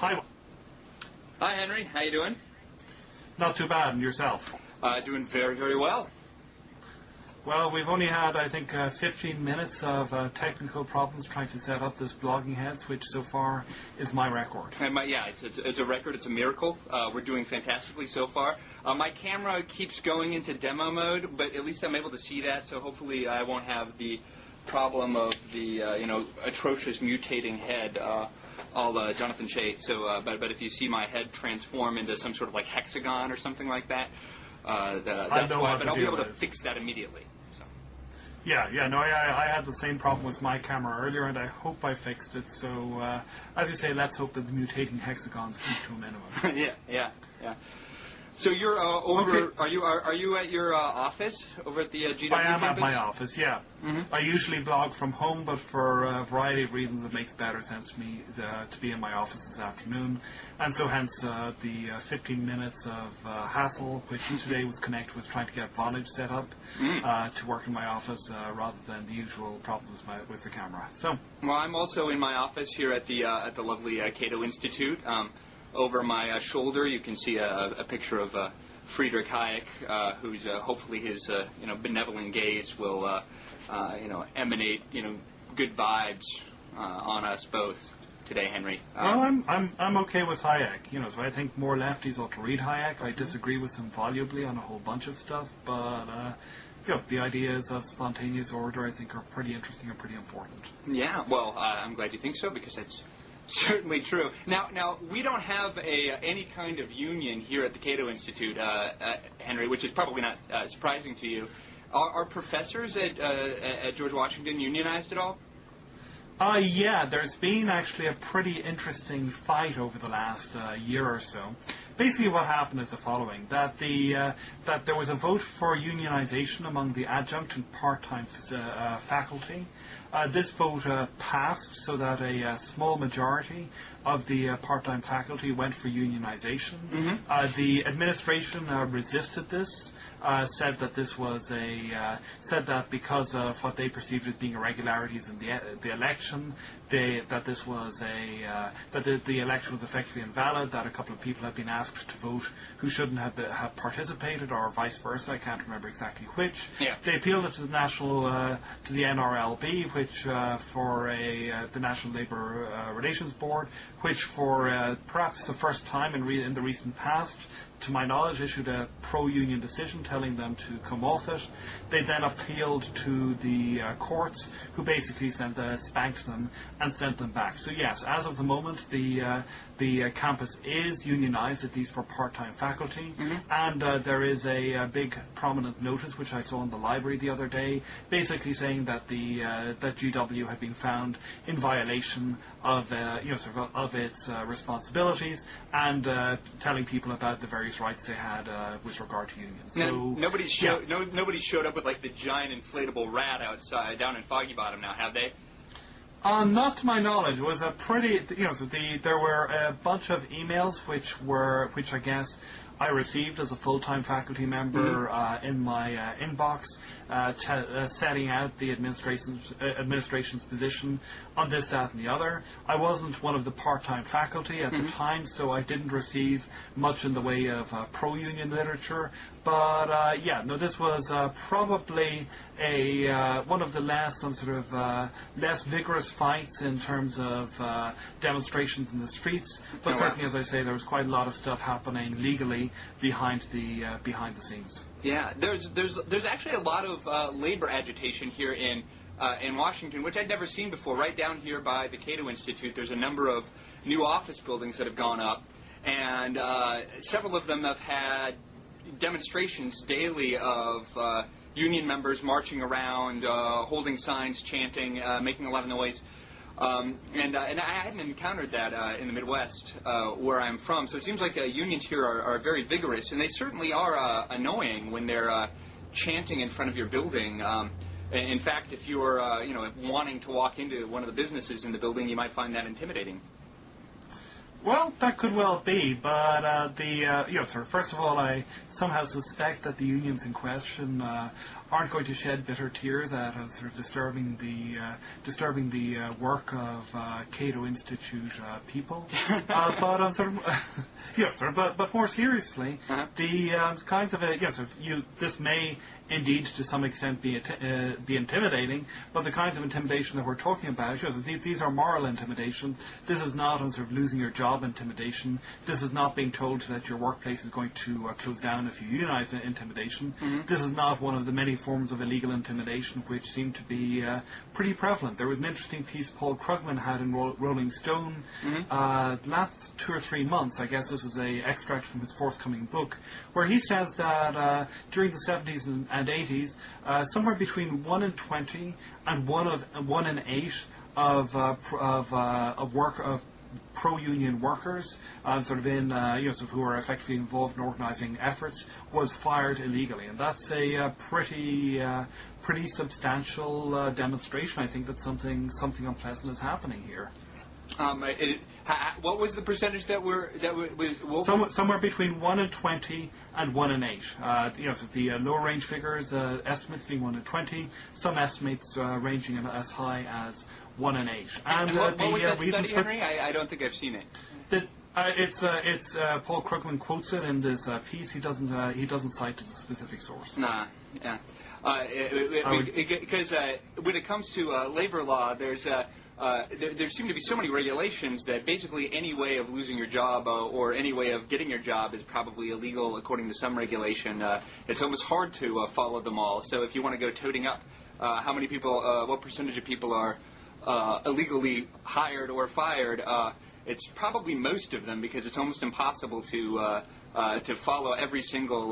Hi. Hi, Henry. How you doing? Not too bad. And yourself? Doing very, very well. Well, we've only had, I think, 15 minutes of technical problems trying to set up this Blogging Heads, which so far is my record. Yeah, it's a record. It's a miracle. We're doing fantastically so far. My camera keeps going into demo mode, but at least I'm able to see that, so hopefully I won't have the problem of the atrocious mutating head. All Jonathan Chait. So, but if you see my head transform into some sort of like hexagon or something like that, that's why. But I'll be able to fix that immediately. So. Yeah. No, I had the same problem with my camera earlier, and I hope I fixed it. So, as you say, let's hope that the mutating hexagons keep to a minimum. Yeah. So you're over. Okay. Are you at your office over at the GW I am campus? at my office. Yeah. Mm-hmm. I usually blog from home, but for a variety of reasons, it makes better sense to me to be in my office this afternoon, and so hence the 15 minutes of hassle, which today was connected with trying to get Vonage set up to work in my office, rather than the usual problems with the camera. So. Well, I'm also in my office here at the lovely Cato Institute. Over my shoulder, you can see a picture of Friedrich Hayek, who's hopefully his benevolent gaze will emanate good vibes on us both today, Henry. Well, I'm okay with Hayek. So I think more lefties ought to read Hayek. I disagree with him volubly on a whole bunch of stuff, but the ideas of spontaneous order I think are pretty interesting and pretty important. Yeah, well, I'm glad you think so, because that's certainly true. Now we don't have any kind of union here at the Cato Institute, Henry, which is probably not surprising to you. Are professors at George Washington unionized at all? Yeah, there's been actually a pretty interesting fight over the last year or so. Basically what happened is the following, that there was a vote for unionization among the adjunct and part-time faculty. This vote passed so that a small majority of the part-time faculty went for unionization. Mm-hmm. The administration resisted this, said that this was said that because of what they perceived as being irregularities in the election, that this was that the election was effectively invalid, that a couple of people had been asked to vote who shouldn't have participated, or vice versa. I can't remember exactly which. Yeah. They appealed it to the NRLB, which for the National Labour Relations Board, which for perhaps the first time in the recent past, to my knowledge, issued a pro-union decision telling them to come off it. They then appealed to the courts, who basically spanked them and sent them back. So yes, as of the moment, the campus is unionized, at least for part-time faculty, mm-hmm. and there is a big prominent notice which I saw in the library the other day, basically saying that that GW had been found in violation of of its responsibilities, and telling people about the various rights they had with regard to unions. So nobody showed up with like the giant inflatable rat outside down in Foggy Bottom now, have they? Not to my knowledge. It was a pretty, there were a bunch of emails which I guess I received as a full-time faculty member in my inbox, setting out the administration's position on this, that, and the other. I wasn't one of the part-time faculty at the time, so I didn't receive much in the way of pro-union literature. But this was probably one of the less less vigorous fights in terms of demonstrations in the streets. But certainly, as I say, there was quite a lot of stuff happening legally behind the scenes. Yeah, there's actually a lot of labor agitation here in Washington, which I'd never seen before. Right down here by the Cato Institute, there's a number of new office buildings that have gone up, and several of them have had demonstrations daily of union members marching around, holding signs, chanting, making a lot of noise. And I hadn't encountered that in the Midwest where I'm from. So it seems like unions here are very vigorous, and they certainly are annoying when they're chanting in front of your building. In fact, if you're wanting to walk into one of the businesses in the building, you might find that intimidating. Well, that could well be, but first of all, I somehow suspect that the unions in question aren't going to shed bitter tears at sort of disturbing the work of Cato Institute people. But more seriously, the kinds of this may indeed to some extent be intimidating, but the kinds of intimidation that we're talking about, these are moral intimidation. This is not on sort of losing your job intimidation. This is not being told that your workplace is going to close down if you unionize intimidation. This is not one of the many forms of illegal intimidation which seem to be pretty prevalent. There was an interesting piece Paul Krugman had in Rolling Stone last 2 or 3 months. I guess this is an extract from his forthcoming book, where he says that during the 70s and 80s, somewhere between 1 in 20 and 1 in 8 of pro-union workers, who are effectively involved in organising efforts, was fired illegally, and that's a pretty substantial demonstration. I think that something unpleasant is happening here. What was the percentage that was somewhere between 1 in 20 and 1 in 8. The lower range figures, estimates being 1 in 20, some estimates ranging as high as 1 in 8. And what was that study, Henry? I don't think I've seen it. It's Paul Krugman quotes it in this piece. He doesn't cite the specific source. Nah, yeah. Because when it comes to labor law, there seem to be so many regulations that basically any way of losing your job or any way of getting your job is probably illegal according to some regulation. It's almost hard to follow them all. So if you want to go toting up how many people, what percentage of people are illegally hired or fired, it's probably most of them, because it's almost impossible to follow every single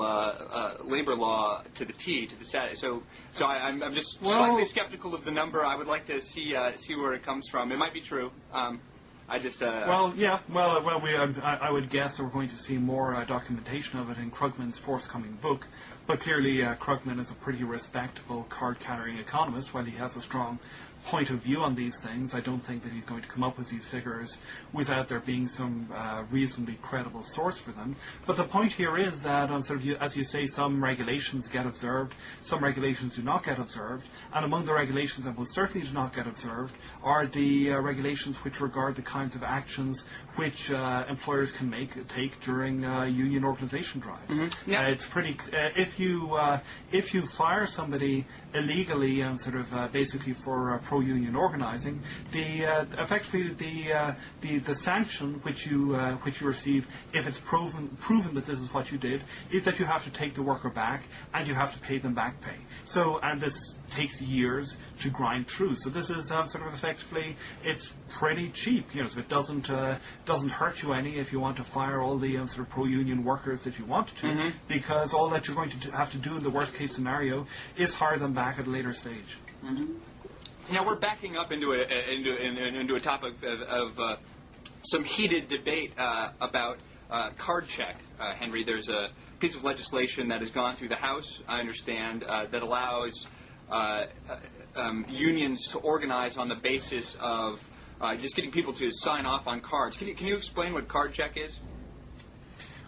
labor law to the T, to the status. So I'm just slightly skeptical of the number. I would like to see where it comes from. It might be true. I would guess that we're going to see more documentation of it in Krugman's forthcoming book. But clearly, Krugman is a pretty respectable card-carrying economist. While he has a strong point of view on these things, I don't think that he's going to come up with these figures without there being some reasonably credible source for them. But the point here is that, as you say, some regulations get observed, some regulations do not get observed, and among the regulations that most certainly do not get observed are the regulations which regard the kinds of actions which employers can take during union organization drives. It's pretty if you fire somebody illegally and basically for pro-union organising, effectively the sanction which you receive, if it's proven that this is what you did, is that you have to take the worker back and you have to pay them back pay. And this takes years to grind through. So this is effectively, it's pretty cheap. So it doesn't hurt you any if you want to fire all the pro-union workers that you want to, because all that you're going to have to do in the worst case scenario is hire them back at a later stage. Now we're backing up into a topic of some heated debate about card check. Henry, there's a piece of legislation that has gone through the House, I understand, that allows unions to organize on the basis of just getting people to sign off on cards. Can you explain what card check is?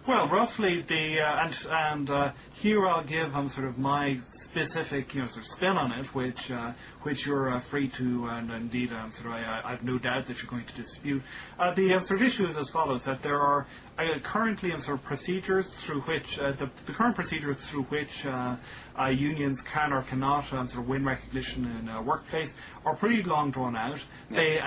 Well, roughly here I'll give my specific spin on it, which you're free to, and indeed I've no doubt that you're going to dispute. The issue is as follows: that there are currently procedures through which the current procedures through which unions can or cannot win recognition in a workplace are pretty long drawn out. They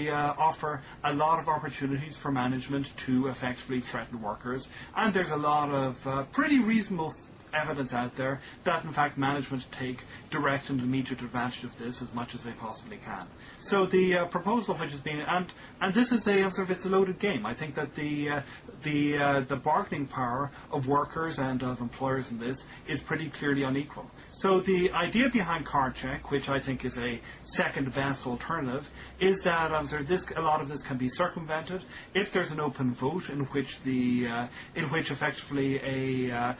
offer a lot of opportunities for management to effectively threaten workers, and there's a lot of pretty reasonable evidence out there that in fact management take direct and immediate advantage of this as much as they possibly can. So the proposal which has been, and this is it's a loaded game. I think that the bargaining power of workers and of employers in this is pretty clearly unequal. So the idea behind card check, which I think is a second best alternative, is that a lot of this can be circumvented if there's an open vote in which effectively a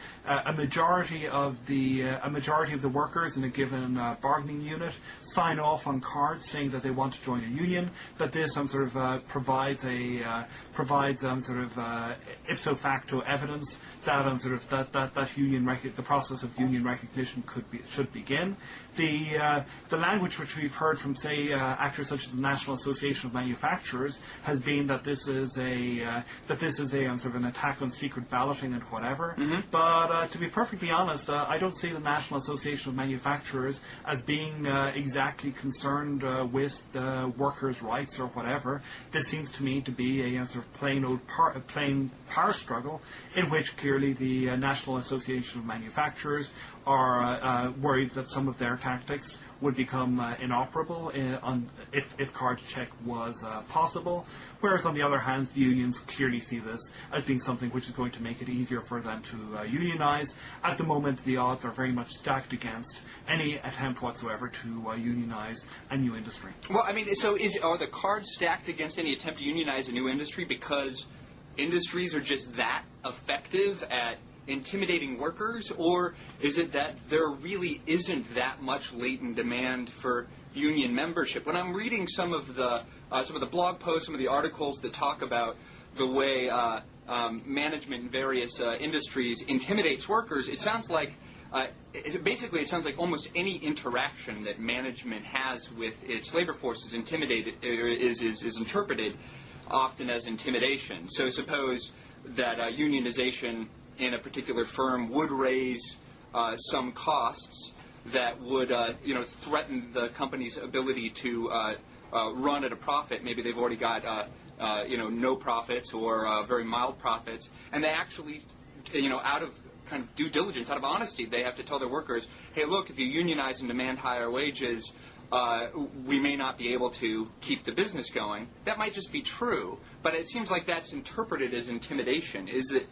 majority majority of the workers in a given bargaining unit sign off on cards saying that they want to join a union, that this provides ipso facto evidence that the process of union recognition should begin. The language which we've heard from, say, actors such as the National Association of Manufacturers has been that this is an attack on secret balloting and whatever. Mm-hmm. But to be perfectly honest, I don't see the National Association of Manufacturers as being exactly concerned with workers' rights or whatever. This seems to me to be a sort of plain power struggle in which clearly the National Association of Manufacturers are worried that some of their tactics would become inoperable if card check was possible, whereas on the other hand the unions clearly see this as being something which is going to make it easier for them to unionize. At the moment the odds are very much stacked against any attempt whatsoever to unionize a new industry. Well, I mean, so are the cards stacked against any attempt to unionize a new industry because industries are just that effective at intimidating workers, or is it that there really isn't that much latent demand for union membership? When I'm reading some of the blog posts, some of the articles that talk about the way management in various industries intimidates workers, it sounds like it sounds like almost any interaction that management has with its labor force is interpreted often as intimidation. So suppose that unionization in a particular firm would raise some costs that would threaten the company's ability to run at a profit. Maybe they've already got no profits or very mild profits, and they actually, out of kind of due diligence, out of honesty, they have to tell their workers, hey, look, if you unionize and demand higher wages, we may not be able to keep the business going. That might just be true, but it seems like that's interpreted as intimidation. Is it?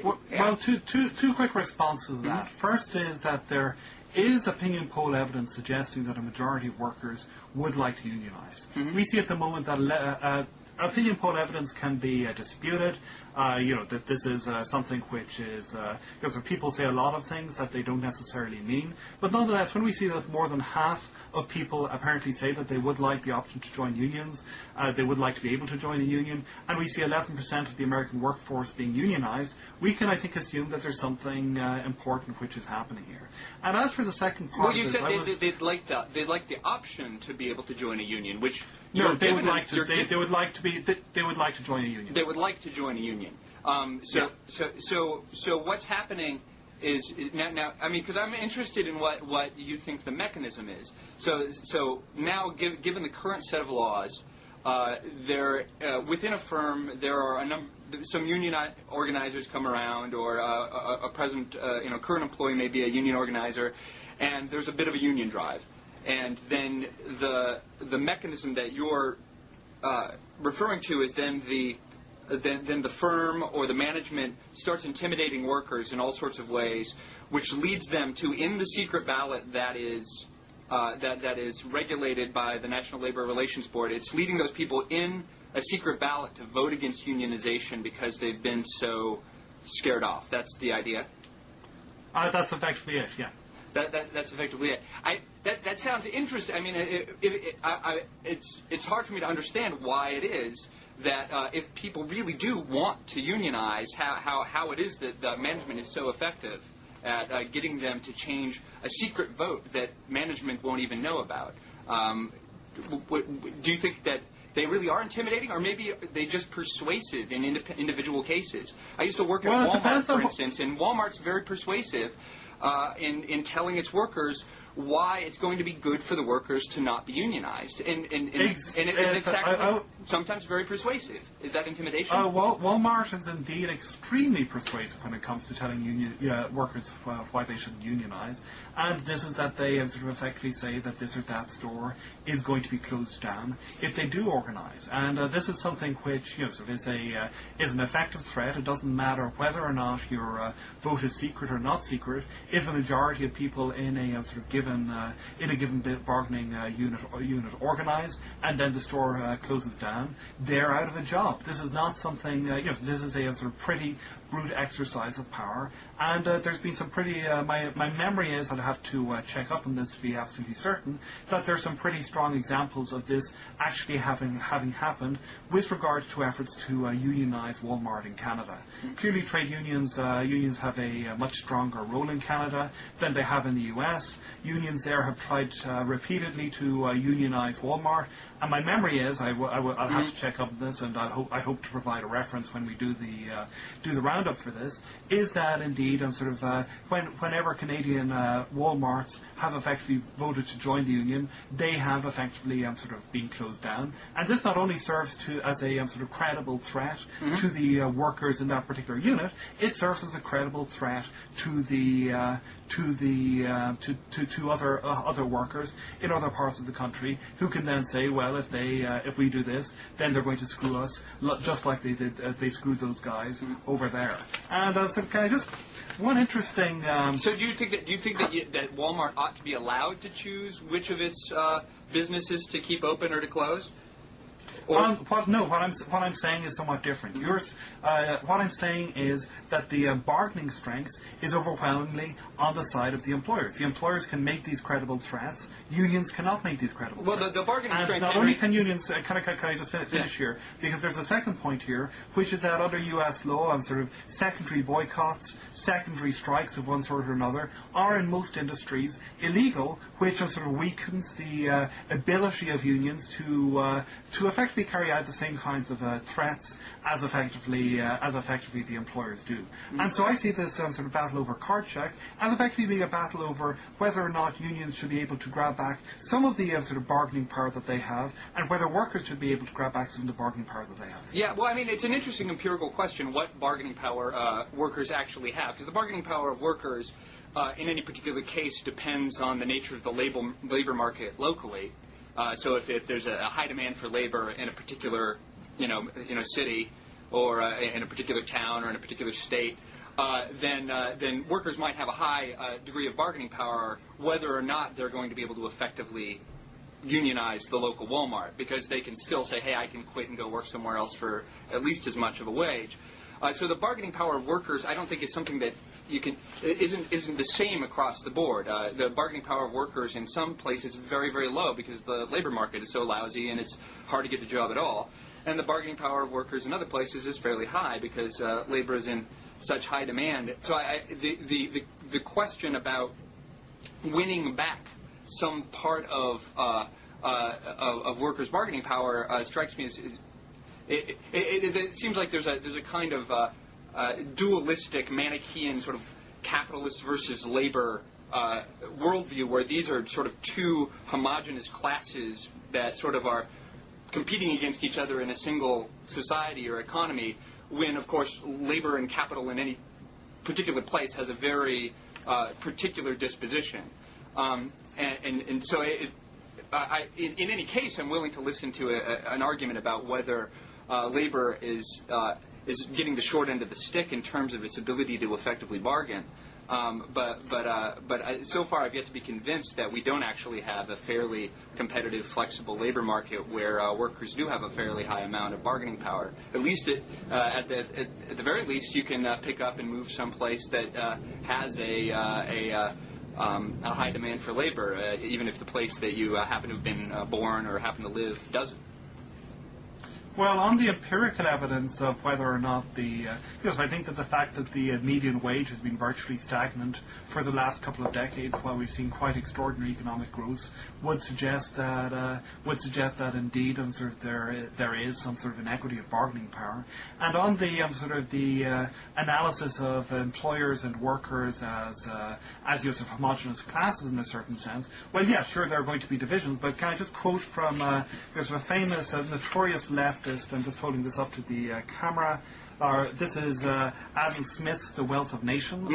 Well, two quick responses to that. Mm-hmm. First is that there is opinion poll evidence suggesting that a majority of workers would like to unionize. Mm-hmm. We see at the moment that opinion poll evidence can be disputed. That this is something which is, people say a lot of things that they don't necessarily mean. But nonetheless, when we see that more than half of people apparently say that they would like the option to join unions, they would like to be able to join a union, and we see 11% of the American workforce being unionized, we can, I think, assume that there's something important which is happening here. And as for the second part, well, you said they'd like the option to be able to join a union, which no, they would like to join a union. They would like to join a union. So what's happening is now. I mean, because I'm interested in what you think the mechanism is. So now, given the current set of laws, within a firm there are some union organizers come around, or a present current employee may be a union organizer, and there's a bit of a union drive, and then the mechanism that you're referring to is then the firm or the management starts intimidating workers in all sorts of ways, which leads them to, in the secret ballot that is regulated by the National Labor Relations Board, it's leading those people in a secret ballot to vote against unionization because they've been so scared off. That's the idea? That's effectively it, yeah. That's effectively it. That sounds interesting. I mean, it's hard for me to understand why it is that if people really do want to unionize, how it is that management is so effective at getting them to change a secret vote that management won't even know about. Do you think that they really are intimidating, or maybe they just persuasive in individual cases? I used to work at Walmart, for instance, and Walmart's very persuasive in telling its workers why it's going to be good for the workers to not be unionized. And it's actually sometimes very persuasive. Is that intimidation? Walmart is indeed extremely persuasive when it comes to telling workers why they shouldn't unionize. And this is that they sort of effectively say that this or that store is going to be closed down if they do organize. And this is something which sort of is an effective threat. It doesn't matter whether or not your vote is secret or not secret. If a majority of people in a sort of given bargaining unit organize, and then the store closes down, down, they're out of a job. This is not something, this is a sort of pretty brute exercise of power. And there's been some pretty, my memory is, I'd have to check up on this to be absolutely certain, that there's some pretty strong examples of this actually having happened with regard to efforts to unionize Walmart in Canada. Clearly trade unions have a much stronger role in Canada than they have in the US. Unions there have tried repeatedly to unionize Walmart. And my memory is, I'll have to check up on this, and I hope to provide a reference when we do the roundup for this, is that indeed, whenever Canadian Walmarts have effectively voted to join the union, they have effectively been closed down. And this not only serves as a credible threat to the workers in that particular unit, it serves as a credible threat to the to other workers in other parts of the country, who can then say, well, if we do this, then they're going to screw us, just like they screwed those guys over there. And can I just one interesting. So do you think that Walmart ought to be allowed to choose which of its businesses to keep open or to close? What I'm saying is somewhat different. What I'm saying is that the bargaining strength is overwhelmingly on the side of the employers. The employers can make these credible threats. Unions cannot make these credible threats. Well, the bargaining strength. Not only can unions. Can I just finish here? Because there's a second point here, which is that under U.S. law, and secondary boycotts, secondary strikes of one sort or another, are in most industries illegal, which weakens the ability of unions to effectively carry out the same kinds of threats as effectively the employers do. And so I see this battle over card check as effectively being a battle over whether or not unions should be able to grab back some of the bargaining power that they have, and whether workers should be able to grab back some of the bargaining power that they have. Yeah, well, I mean, it's an interesting empirical question what bargaining power workers actually have, because the bargaining power of workers in any particular case depends on the nature of the labor market locally. So if there's a high demand for labor in a particular city, or in a particular town, or in a particular state, then workers might have a high degree of bargaining power, whether or not they're going to be able to effectively unionize the local Walmart, because they can still say, hey, I can quit and go work somewhere else for at least as much of a wage. So the bargaining power of workers, I don't think, is something that isn't the same across the board. The bargaining power of workers in some places is very, very low because the labor market is so lousy and it's hard to get a job at all. And the bargaining power of workers in other places is fairly high because labor is in such high demand. So the question about winning back some part of workers' bargaining power strikes me as it seems like there's a kind of dualistic, Manichaean sort of capitalist versus labor worldview, where these are sort of two homogeneous classes that sort of are competing against each other in a single society or economy, when, of course, labor and capital in any particular place has a very particular disposition. And so in any case, I'm willing to listen to an argument about whether labor is getting the short end of the stick in terms of its ability to effectively bargain. But so far I've yet to be convinced that we don't actually have a fairly competitive, flexible labor market where workers do have a fairly high amount of bargaining power. At least at the very least, you can pick up and move someplace that has a high demand for labor, even if the place that you happen to have been born or happen to live doesn't. Well, on the empirical evidence of whether or not I think that the fact that the median wage has been virtually stagnant for the last couple of decades, while we've seen quite extraordinary economic growth, would suggest that indeed there is some sort of inequity of bargaining power. And on the analysis of employers and workers as homogeneous classes in a certain sense, well, yeah, sure, there are going to be divisions, but can I just quote from there's a famous, notorious leftist. I'm just holding this up to the camera. This is Adam Smith's The Wealth of Nations,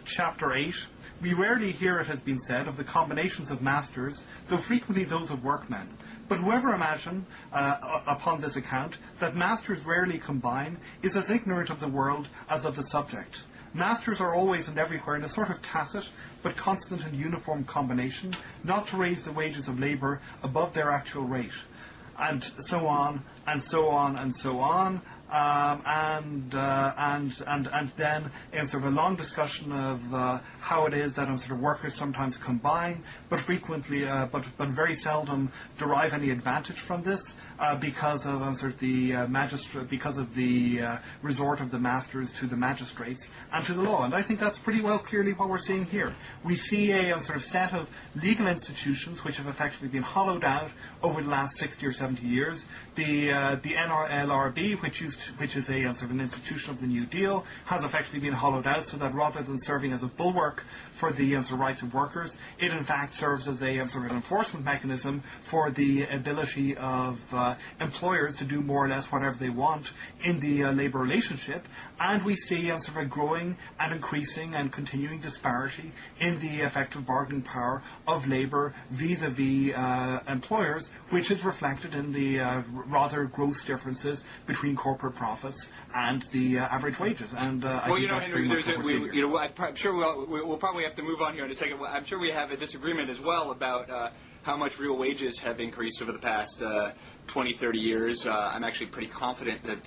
Chapter 8. We rarely hear, it has been said, of the combinations of masters, though frequently those of workmen. But whoever imagine, upon this account, that masters rarely combine, is as ignorant of the world as of the subject. Masters are always and everywhere in a sort of tacit but constant and uniform combination, not to raise the wages of labour above their actual rate. and so on and so on and so on. And then sort of a long discussion of how it is that sort of workers sometimes combine, but frequently, but very seldom derive any advantage from this because of sort of the because of the resort of the masters to the magistrates and to the law. And I think that's pretty well clearly what we're seeing here. We see a sort of set of legal institutions which have effectively been hollowed out over the last 60 or 70 years. The NLRB, which is a sort of an institution of the New Deal, has effectively been hollowed out, so that rather than serving as a bulwark for the sort of rights of workers, it in fact serves as a sort of an enforcement mechanism for the ability of employers to do more or less whatever they want in the labour relationship. And we see sort of a growing and increasing and continuing disparity in the effective bargaining power of labour vis-a-vis employers, which is reflected in the rather gross differences between corporate profits and the average wages. And I think that's Henry, very much what we're seeing here. I'm sure we'll probably have to move on here in a second. I'm sure we have a disagreement as well about how much real wages have increased over the past 20, 30 years. I'm actually pretty confident that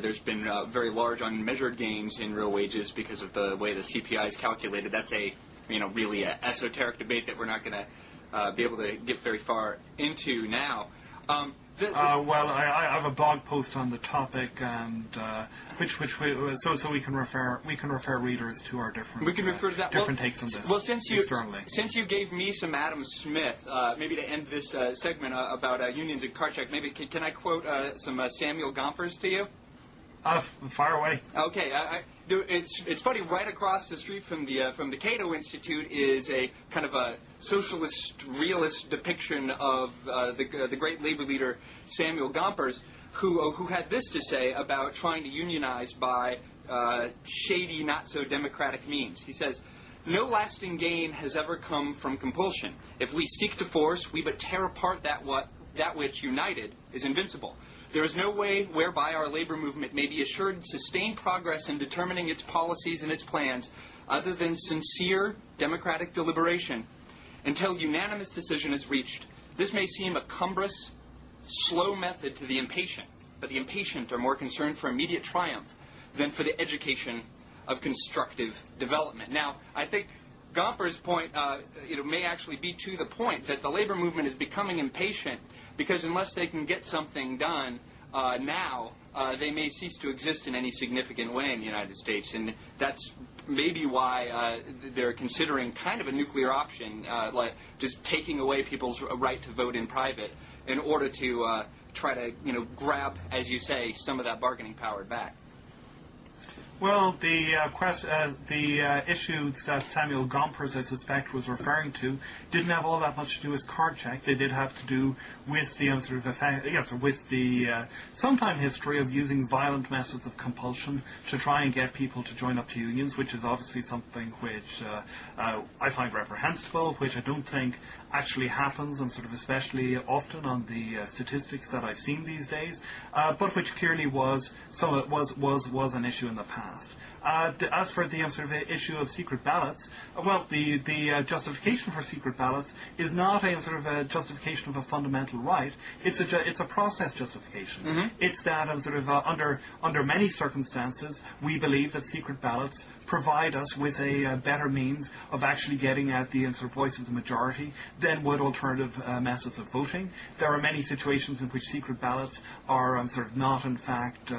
there's been very large unmeasured gains in real wages because of the way the CPI is calculated. That's a really esoteric debate that we're not going to be able to get very far into now. Well, I have a blog post on the topic, and so we can refer readers to our different different takes on this. Well, since you gave me some Adam Smith, maybe to end this segment about unions and car check, maybe can I quote some Samuel Gompers to you? Fire away. Okay, it's funny. Right across the street from the Cato Institute is a kind of a socialist, realist depiction of the great labor leader Samuel Gompers, who had this to say about trying to unionize by shady, not so democratic means. He says, "No lasting gain has ever come from compulsion. If we seek to force, we but tear apart that which united is invincible. There is no way whereby our labor movement may be assured sustained progress in determining its policies and its plans other than sincere democratic deliberation until unanimous decision is reached. This may seem a cumbrous, slow method to the impatient, but the impatient are more concerned for immediate triumph than for the education of constructive development." Now, I think Gompers' point may actually be to the point that the labor movement is becoming impatient because unless they can get something done now, they may cease to exist in any significant way in the United States. And that's maybe why they're considering kind of a nuclear option, like just taking away people's right to vote in private in order to try to, grab, as you say, some of that bargaining power back. Well, the issues that Samuel Gompers, I suspect, was referring to didn't have all that much to do with card check. They did have to do with the with the sometime history of using violent methods of compulsion to try and get people to join up to unions, which is obviously something which I find reprehensible, which I don't think actually happens, and sort of especially often on the statistics that I've seen these days, but which clearly was an issue in the past. As for the sort of issue of secret ballots, well, the justification for secret ballots is not a sort of a justification of a fundamental right. It's a process justification. Mm-hmm. It's that sort of under many circumstances we believe that secret ballots provide us with a better means of actually getting at the sort of voice of the majority than would alternative methods of voting. There are many situations in which secret ballots are sort of not in fact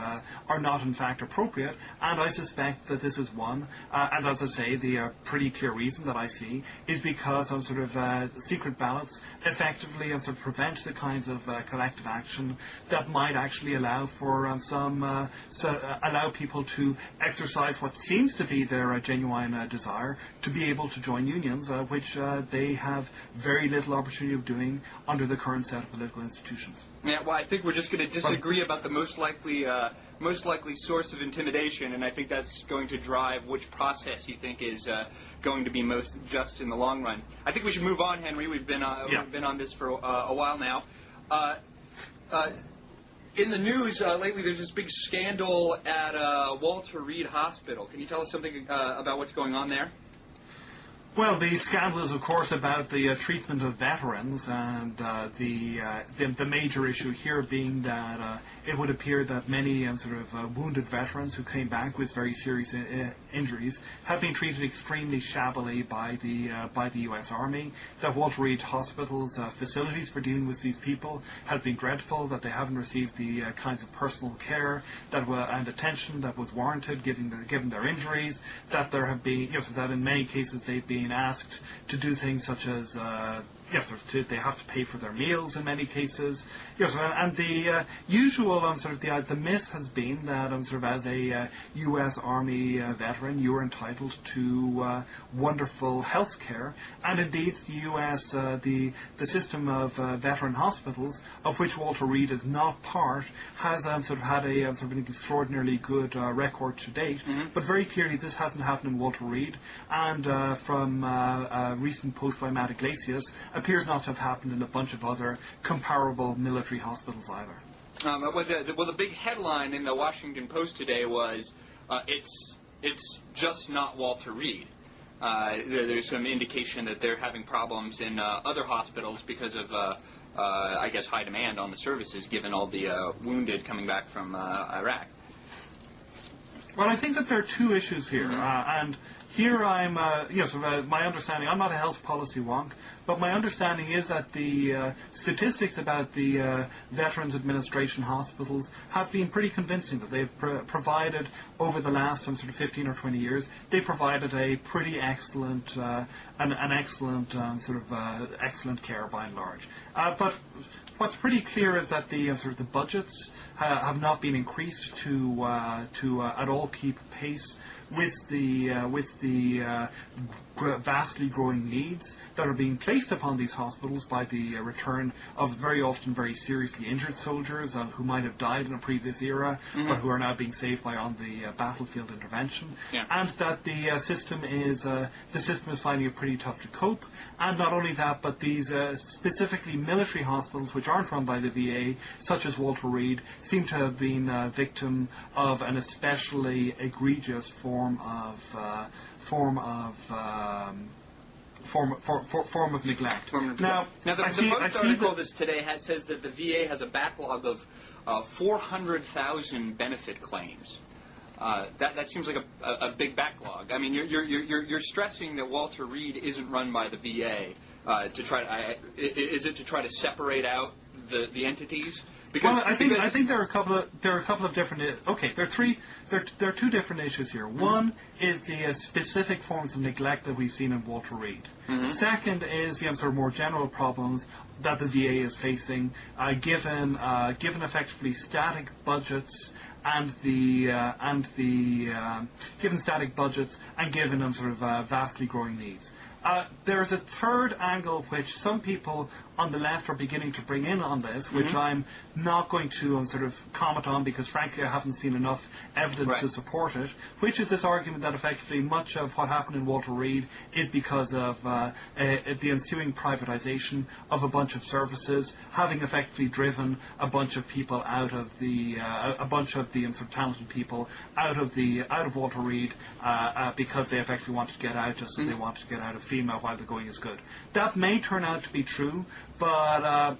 appropriate, and I suspect that this is one. And as I say, the pretty clear reason that I see is because sort of secret ballots effectively sort of prevent the kinds of collective action that might actually allow for allow people to exercise what seems to be their genuine desire to be able to join unions, which they have very little opportunity of doing under the current set of political institutions. Yeah, well, I think we're just going to disagree about the most likely source of intimidation, and I think that's going to drive which process you think is going to be most just in the long run. I think we should move on, Henry. We've been on this for a while now. In the news lately, there's this big scandal at Walter Reed Hospital. Can you tell us something about what's going on there? Well, the scandal is, of course, about the treatment of veterans, and the major issue here being that it would appear that many wounded veterans who came back with very serious injuries have been treated extremely shabbily by the U.S. Army. That Walter Reed Hospital's facilities for dealing with these people have been dreadful. That they haven't received the kinds of personal care and attention that was warranted given their injuries. That there have been, that in many cases they've been asked to do things such as they have to pay for their meals in many cases. And the usual the myth has been that as a U.S. Army veteran, you are entitled to wonderful health care, and indeed the U.S. The system of veteran hospitals, of which Walter Reed is not part, has had an extraordinarily good record to date. Mm-hmm. But very clearly, this hasn't happened in Walter Reed, and from a recent post by Matt Iglesias, appears not to have happened in a bunch of other comparable military hospitals either. The big headline in the Washington Post today was, it's just not Walter Reed. There's some indication that they're having problems in other hospitals because of, I guess, high demand on the services, given all the wounded coming back from Iraq. Well, I think that there are two issues here, and here I'm, my understanding, I'm not a health policy wonk, but my understanding is that the statistics about the Veterans Administration hospitals have been pretty convincing, that they've provided, over the last 15 or 20 years, they've provided a pretty excellent, excellent care by and large. But what's pretty clear is that the the budgets have not been increased to at all keep pace with the vastly growing needs that are being placed upon these hospitals by the return of very often very seriously injured soldiers who might have died in a previous era, but who are now being saved by on the battlefield intervention, and that the system is finding it pretty tough to cope. And not only that, but these specifically military hospitals, which aren't run by the VA, such as Walter Reed, seem to have been victim of an especially egregious form of neglect. Now the Post article this today says that the VA has a backlog of 400,000 benefit claims. That seems like a big backlog. I mean, you're stressing that Walter Reed isn't run by the VA is it to try to separate out the entities? I think there are a couple of different. Okay, there are two different issues here. One is the specific forms of neglect that we've seen in Walter Reed. Second is the more general problems that the VA is facing, given effectively static budgets given static budgets and given vastly growing needs. There is a third angle which some people on the left are beginning to bring in on this, which I'm not going to comment on because, frankly, I haven't seen enough evidence to support it, which is this argument that effectively much of what happened in Walter Reed is because of the ensuing privatization of a bunch of services, having effectively driven a bunch of people out of the talented people out of Walter Reed because they effectively wanted to get out, just as they wanted to get out of FEMA while the going is good. That may turn out to be true, but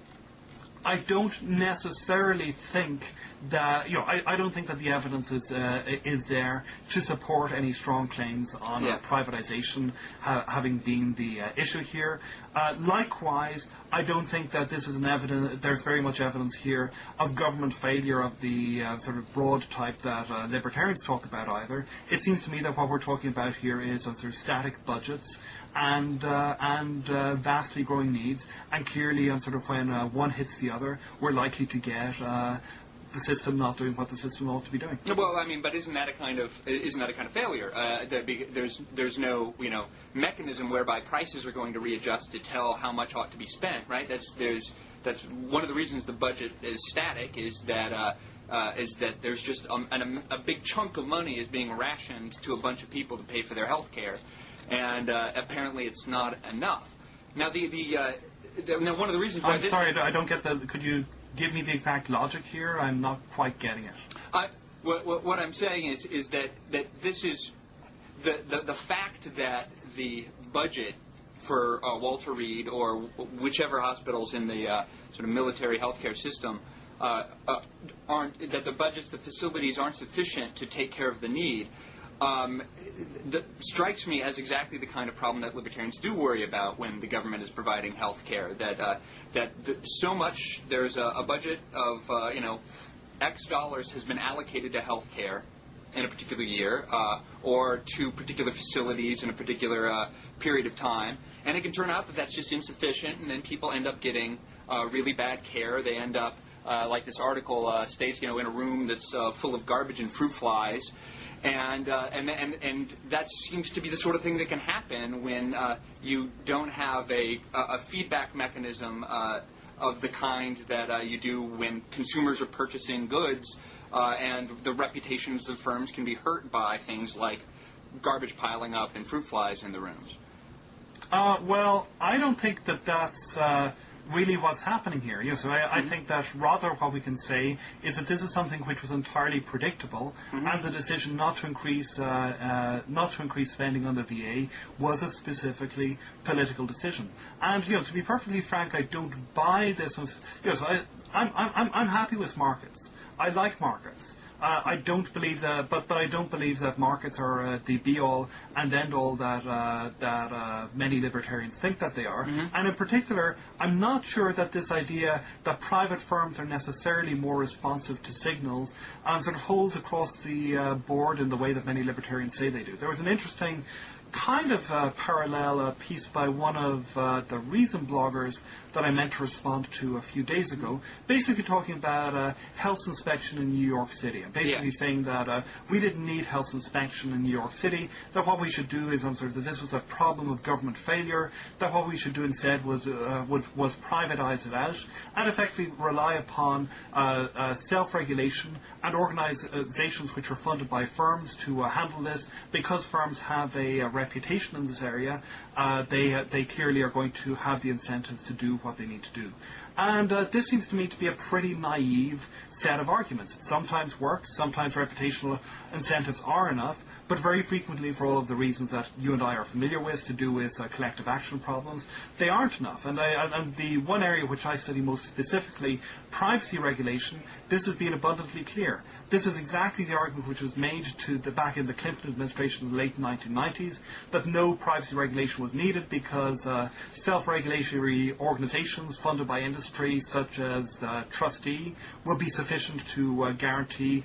I don't necessarily think that I don't think that the evidence is there to support any strong claims on privatization having been the issue here. Likewise, I don't think that this is there's very much evidence here of government failure of the broad type that libertarians talk about either. It seems to me that what we're talking about here is static budgets and vastly growing needs, and clearly when one hits the other, we're likely to get the system not doing what the system ought to be doing. Well, I mean, but isn't that a kind of failure? There's no mechanism whereby prices are going to readjust to tell how much ought to be spent, right? That's one of the reasons the budget is static is that there's just a big chunk of money is being rationed to a bunch of people to pay for their health care, and apparently it's not enough. Now now one of the reasons why I'm sorry, I don't get that. Could you give me the exact logic here? I'm not quite getting it. What I'm saying is that this is the fact that the budget for Walter Reed or whichever hospitals in the sort of military healthcare system aren't, that the budgets, the facilities aren't sufficient to take care of the need, strikes me as exactly the kind of problem that libertarians do worry about when the government is providing health care. That so much, there's a budget of X dollars has been allocated to health care in a particular year or to particular facilities in a particular period of time, and it can turn out that that's just insufficient, and then people end up getting really bad care. They end up, like this article states, in a room that's full of garbage and fruit flies. And that seems to be the sort of thing that can happen when you don't have a feedback mechanism of the kind that you do when consumers are purchasing goods, and the reputations of firms can be hurt by things like garbage piling up and fruit flies in the rooms. Well, I don't think that that's really what's happening here. So I think that rather what we can say is that this is something which was entirely predictable, and the decision not to increase spending on the VA was a specifically political decision. And to be perfectly frank, I don't buy this. I'm happy with markets. I like markets. I don't believe that, but I don't believe that markets are the be-all and end-all that many libertarians think that they are. And in particular, I'm not sure that this idea that private firms are necessarily more responsive to signals sort of holds across the board in the way that many libertarians say they do. There was an interesting kind of parallel piece by one of the Reason bloggers that I meant to respond to a few days ago, basically talking about health inspection in New York City, and basically saying that we didn't need health inspection in New York City, that what we should do is that this was a problem of government failure, that what we should do instead was privatize it out, and effectively rely upon self-regulation and organizations which are funded by firms to handle this. Because firms have a reputation in this area, they clearly are going to have the incentives to do what they need to do. And this seems to me to be a pretty naive set of arguments. It sometimes works, sometimes reputational incentives are enough, but very frequently, for all of the reasons that you and I are familiar with, to do with collective action problems, they aren't enough. And the one area which I study most specifically, privacy regulation, this has been abundantly clear. This is exactly the argument which was made back in the Clinton administration in the late 1990s, that no privacy regulation was needed because self-regulatory organizations funded by industry, such as Trustee, will be sufficient to guarantee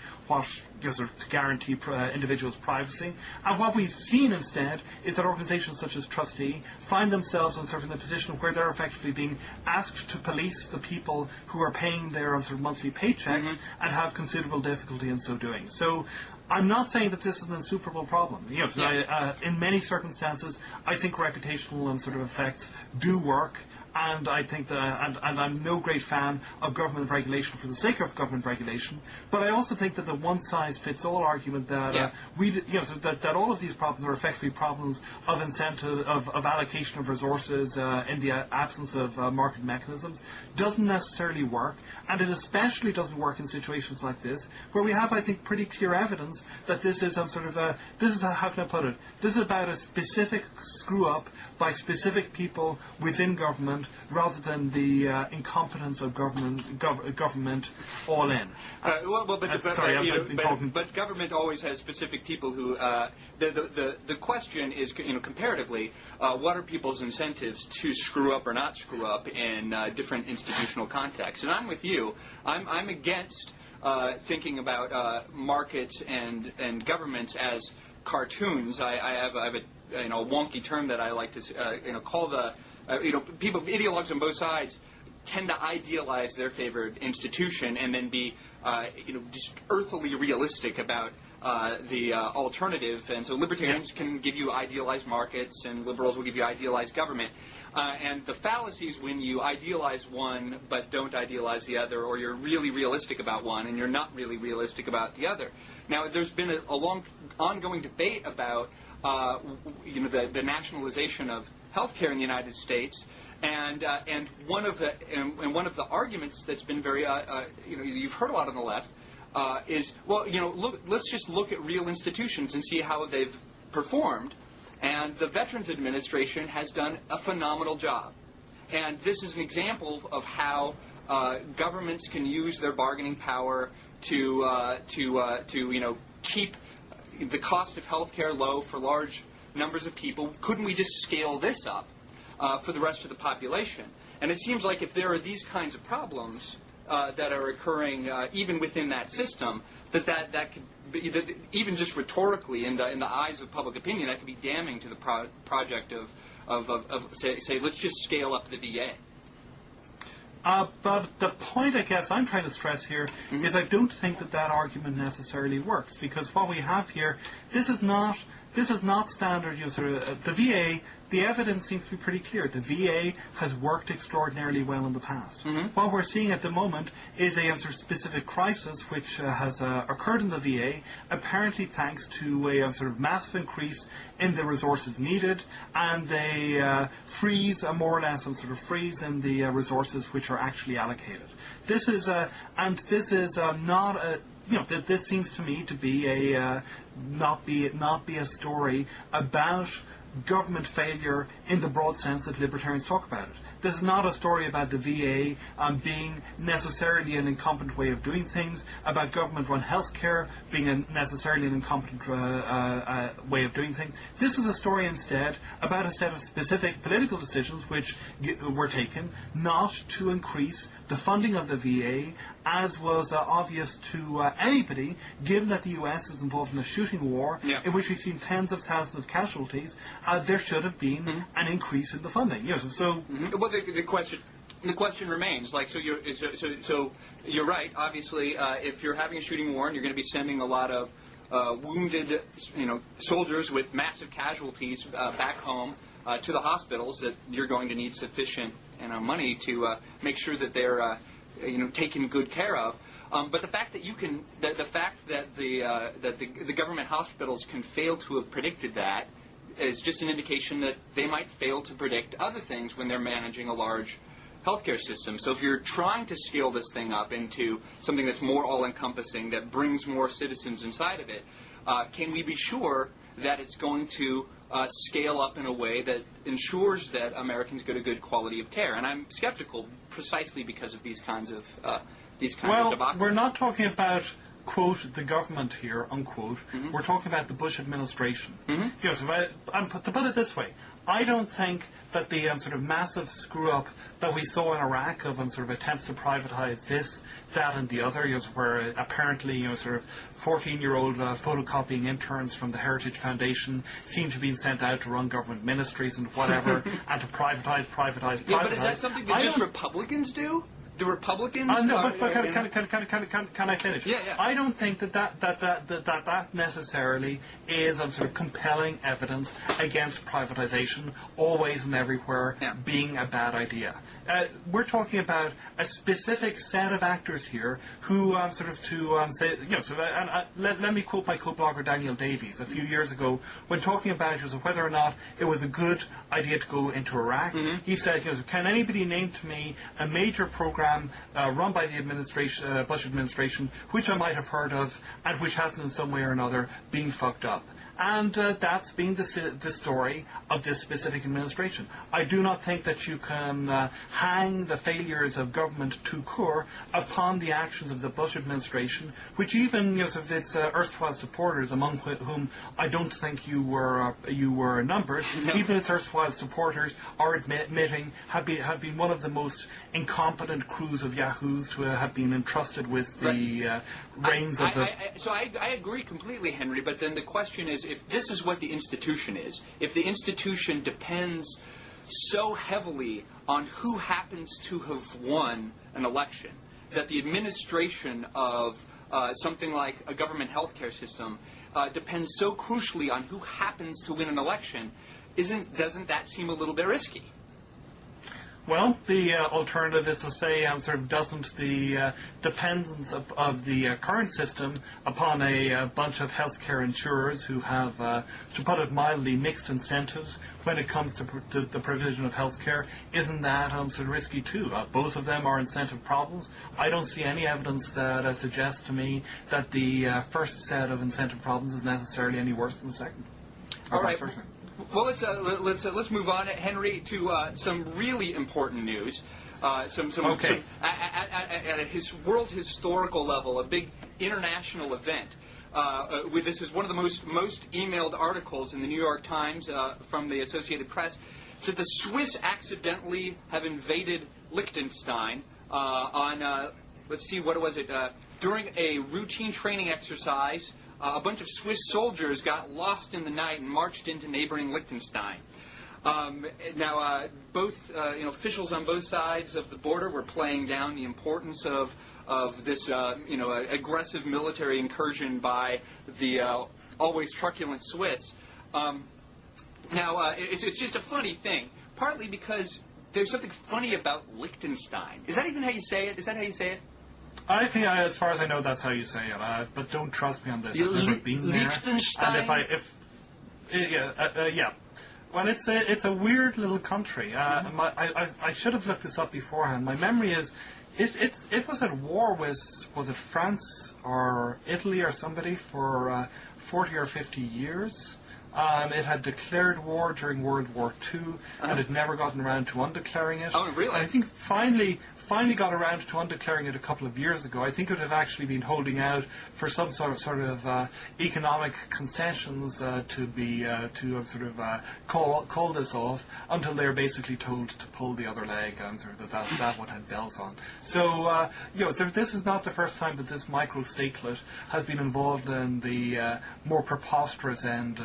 individuals' privacy. And what we've seen instead is that organizations such as Trustee find themselves in a position where they're effectively being asked to police the people who are paying their monthly paychecks and have considerable difficulty in so doing. So I'm not saying that this is an insuperable problem. In many circumstances, I think reputational effects do work. And I think that, and I'm no great fan of government regulation for the sake of government regulation, but I also think that the one-size-fits-all argument that that all of these problems are effectively problems of incentive, of allocation of resources in the absence of market mechanisms, doesn't necessarily work, and it especially doesn't work in situations like this, where we have, I think, pretty clear evidence that this is how can I put it? This is about a specific screw-up by specific people within government, rather than the incompetence of government all in. But government always has specific people who. The question is, comparatively, what are people's incentives to screw up or not screw up in different institutional contexts? And I'm with you. I'm against thinking about markets and governments as cartoons. I have a wonky term that I like to call the. People, ideologues on both sides, tend to idealize their favored institution and then be, just earthily realistic about the alternative. And so libertarians can give you idealized markets, and liberals will give you idealized government. And the fallacies when you idealize one but don't idealize the other, or you're really realistic about one and you're not really realistic about the other. Now, there's been a long, ongoing debate about the nationalization of healthcare in the United States, and one of the arguments that's been very you've heard a lot on the left is, let's just look at real institutions and see how they've performed, And the Veterans Administration has done a phenomenal job. And this is an example of how governments can use their bargaining power to keep the cost of health care low for large numbers of people. Couldn't we just scale this up for the rest of the population? And it seems like if there are these kinds of problems that are occurring even within that system, that could be, that even just rhetorically in the eyes of public opinion, that could be damning to the project of say let's just scale up the VA. But the point, I guess, I'm trying to stress here is I don't think that argument necessarily works, because what we have here, this is not standard. The VA. The evidence seems to be pretty clear. The VA has worked extraordinarily well in the past. What we're seeing at the moment is a sort of specific crisis which has occurred in the VA, apparently thanks to a sort of massive increase in the resources needed, and a freeze, more or less, sort of freeze in the resources which are actually allocated. This is not a. This seems to me to be not be a story about government failure in the broad sense that libertarians talk about it. This is not a story about the VA being necessarily an incompetent way of doing things, about government-run healthcare being necessarily an incompetent way of doing things. This is a story instead about a set of specific political decisions which were taken not to increase the funding of the VA, as was obvious to anybody, given that the US is involved in a shooting war in which we've seen tens of thousands of casualties. There should have been an increase in the funding. Well, the question remains. So you're right. Obviously, if you're having a shooting war and you're going to be sending a lot of wounded, soldiers with massive casualties back home to the hospitals, that you're going to need sufficient money to make sure that they're taken good care of. But the fact that the government hospitals can fail to have predicted that is just an indication that they might fail to predict other things when they're managing a large healthcare system. So if you're trying to scale this thing up into something that's more all-encompassing, that brings more citizens inside of it, can we be sure that it's going to scale up in a way that ensures that Americans get a good quality of care? And I'm skeptical precisely because of these kinds of Well, debacles. we're not talking about, quote, the government here, unquote. We're talking about the Bush administration. To put it this way, I don't think that the sort of massive screw-up that we saw in Iraq of sort of attempts to privatize this, that, and the other, where apparently sort of 14-year-old photocopying interns from the Heritage Foundation seem to be sent out to run government ministries and whatever, and to privatize. Yeah, but is that something that just Republicans do? The Republicans? No, but can I finish? Yeah. I don't think that necessarily is sort of compelling evidence against privatization, always and everywhere, being a bad idea. We're talking about a specific set of actors here who let me quote my co-blogger Daniel Davies a few years ago when talking about whether or not it was a good idea to go into Iraq. He said, can anybody name to me a major program run by the Bush administration which I might have heard of and which hasn't in some way or another been fucked up? And that's been the story of this specific administration. I do not think that you can hang the failures of government tout court upon the actions of the Bush administration, which even of its erstwhile supporters, among whom I don't think you were numbered, even its erstwhile supporters are admitting have been one of the most incompetent crews of yahoos to have been entrusted with the reins of the... So I agree completely, Henry, but then the question is, if this is what the institution is, if the institution depends so heavily on who happens to have won an election, that the administration of something like a government healthcare system depends so crucially on who happens to win an election, doesn't that seem a little bit risky? Well, the alternative is to say doesn't the dependence of the current system upon a bunch of healthcare insurers who have, to put it mildly, mixed incentives when it comes to the provision of healthcare, isn't that sort of risky too? Both of them are incentive problems. I don't see any evidence that suggests to me that the first set of incentive problems is necessarily any worse than the second. All right. Well, let's move on, Henry, to some really important news. Okay. At a world historical level, a big international event. This is one of the most emailed articles in the New York Times from the Associated Press. So the Swiss accidentally have invaded Liechtenstein on, let's see, what was it? During a routine training exercise, a bunch of Swiss soldiers got lost in the night and marched into neighboring Liechtenstein. Now, both officials on both sides of the border were playing down the importance of this aggressive military incursion by the always truculent Swiss. Now, it's just a funny thing, partly because there's something funny about Liechtenstein. Is that even how you say it? Is that how you say it? I think, as far as I know, that's how you say it. But don't trust me on this. I've never been there. Liechtenstein? And yeah. Well, it's a weird little country. I should have looked this up beforehand. My memory is, it was at war with, was it France or Italy or somebody for 40 or 50 years. It had declared war during World War II, and had never gotten around to undeclaring it. Oh, really? And I think finally got around to undeclaring it a couple of years ago. I think it had actually been holding out for some sort of economic concessions to call this off until they were basically told to pull the other leg, and sort of that one had bells on. So this is not the first time that this micro-statelet has been involved in the more preposterous end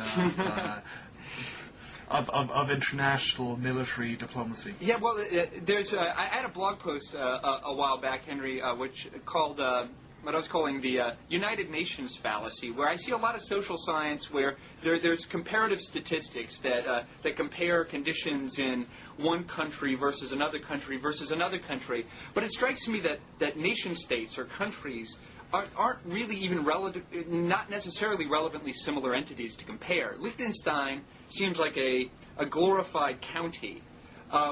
of international military diplomacy. Yeah, well, I had a blog post a while back, Henry, which called what I was calling the United Nations fallacy, where I see a lot of social science where there's comparative statistics that compare conditions in one country versus another country versus another country. But it strikes me that nation states or countries aren't really even not necessarily relevantly similar entities to compare. Liechtenstein seems like a glorified county,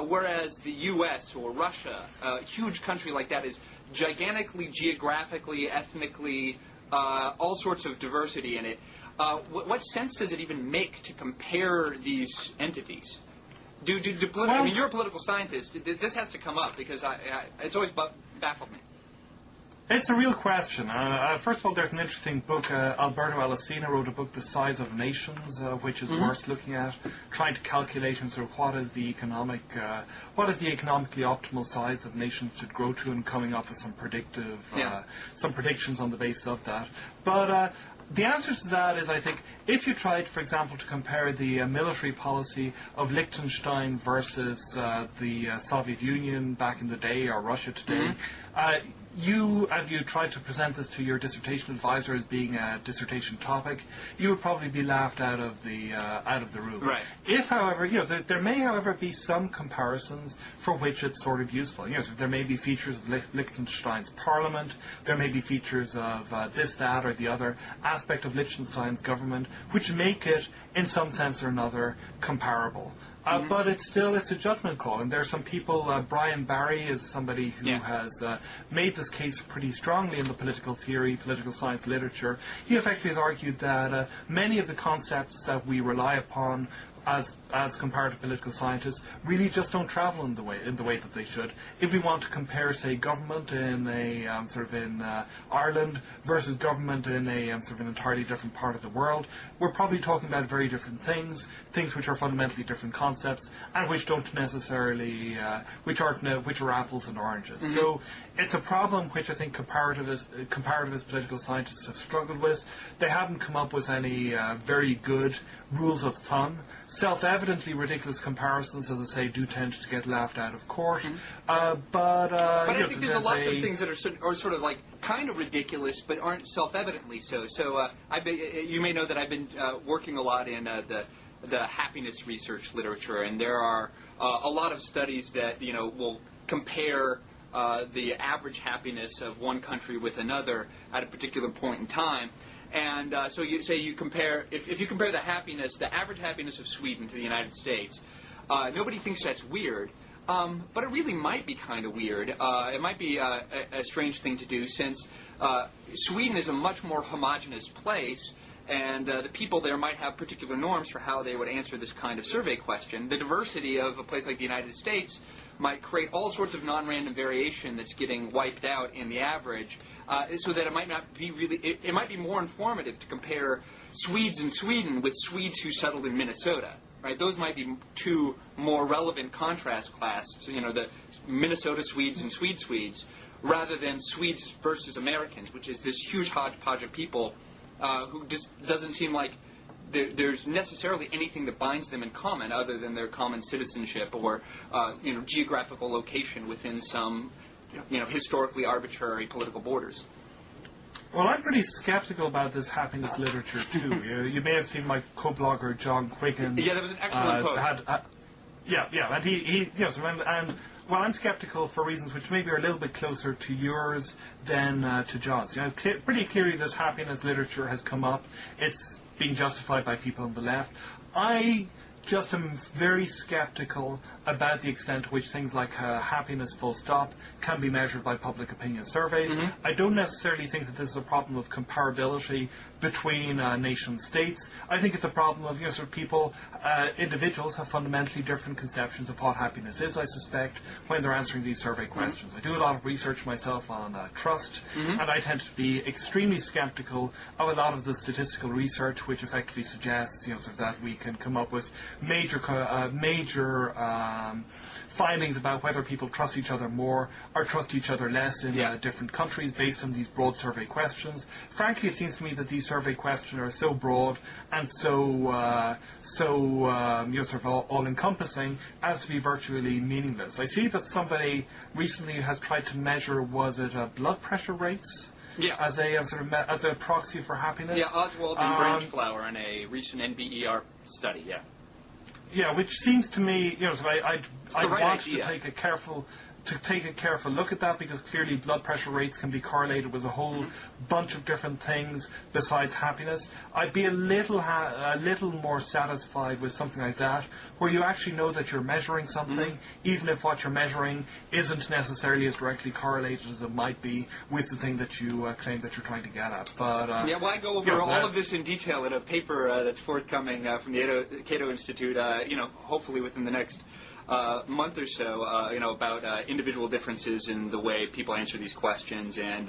whereas the U.S. or Russia, a huge country like that, is gigantically, geographically, ethnically, all sorts of diversity in it. What sense does it even make to compare these entities? I mean, you're a political scientist. This has to come up because it's always baffled me. It's a real question. First of all, there's an interesting book. Alberto Alesina wrote a book, The Size of Nations, which is worth looking at, trying to calculate and sort of what is the economically optimal size that nations should grow to, and coming up with some predictions on the basis of that. But the answer to that is, I think, if you tried, for example, to compare the military policy of Liechtenstein versus the Soviet Union back in the day or Russia today, you tried to present this to your dissertation advisor as being a dissertation topic, you would probably be laughed out of the room. Right. If, however, there may, however, be some comparisons for which it's sort of useful. So there may be features of Liechtenstein's parliament, there may be features of this, that, or the other aspect of Liechtenstein's government, which make it, in some sense or another, comparable. But it's a judgment call, and there are some people. Brian Barry is somebody who has made this case pretty strongly in the political science literature. He effectively has argued that many of the concepts that we rely upon as comparative political scientists really just don't travel in the way that they should. If we want to compare, say, government in a Ireland versus government in a sort of an entirely different part of the world, we're probably talking about very different things which are fundamentally different concepts, and which don't necessarily which are apples and oranges. So it's a problem which I think comparativist political scientists have struggled with. They haven't come up with any very good rules of thumb. Self-evidently ridiculous comparisons, as I say, do tend to get laughed out of court. But I think there's lots of things that are sort of like kind of ridiculous, but aren't self-evidently so. So you may know that I've been working a lot in the happiness research literature, and there are a lot of studies that will compare the average happiness of one country with another at a particular point in time. And so you compare, if you compare the average happiness of Sweden to the United States, nobody thinks that's weird, but it really might be kind of weird. It might be a strange thing to do, since Sweden is a much more homogeneous place, and the people there might have particular norms for how they would answer this kind of survey question. The diversity of a place like the United States might create all sorts of non-random variation that's getting wiped out in the average, so that it might not be really, it might be more informative to compare Swedes in Sweden with Swedes who settled in Minnesota. Right, those might be two more relevant contrast classes, the Minnesota Swedes and Swedes, rather than Swedes versus Americans, which is this huge hodgepodge of people who just doesn't seem like there's necessarily anything that binds them in common other than their common citizenship or geographical location within some historically arbitrary political borders. Well, I'm pretty skeptical about this happiness literature too. You may have seen my co-blogger John Quiggin. Yeah, that was an excellent post. And he well, I'm skeptical for reasons which maybe are a little bit closer to yours than to John's. Pretty clearly, this happiness literature has come up. It's being justified by people on the left. I just am very skeptical about the extent to which things like happiness full stop can be measured by public opinion surveys. I don't necessarily think that this is a problem of comparability between nation states. I think it's a problem of sort of people, individuals have fundamentally different conceptions of what happiness is, I suspect, when they're answering these survey questions. I do a lot of research myself on trust, and I tend to be extremely skeptical of a lot of the statistical research which effectively suggests sort of that we can come up with major findings about whether people trust each other more or trust each other less in different countries based on these broad survey questions. Frankly, it seems to me that these survey questions are so broad and so sort of all-encompassing as to be virtually meaningless. I see that somebody recently has tried to measure, was it blood pressure rates? Yeah. As a proxy for happiness. Yeah, Oswald and Branchflower in a recent NBER study. Yeah. Yeah, which seems to me, I want to take a careful look at that, because clearly blood pressure rates can be correlated with a whole bunch of different things besides happiness. I'd be a little more satisfied with something like that, where you actually know that you're measuring something, even if what you're measuring isn't necessarily as directly correlated as it might be with the thing that you claim that you're trying to get at. But I go over all of this in detail in a paper that's forthcoming from the Cato Institute. Hopefully within the next month or so, about individual differences in the way people answer these questions and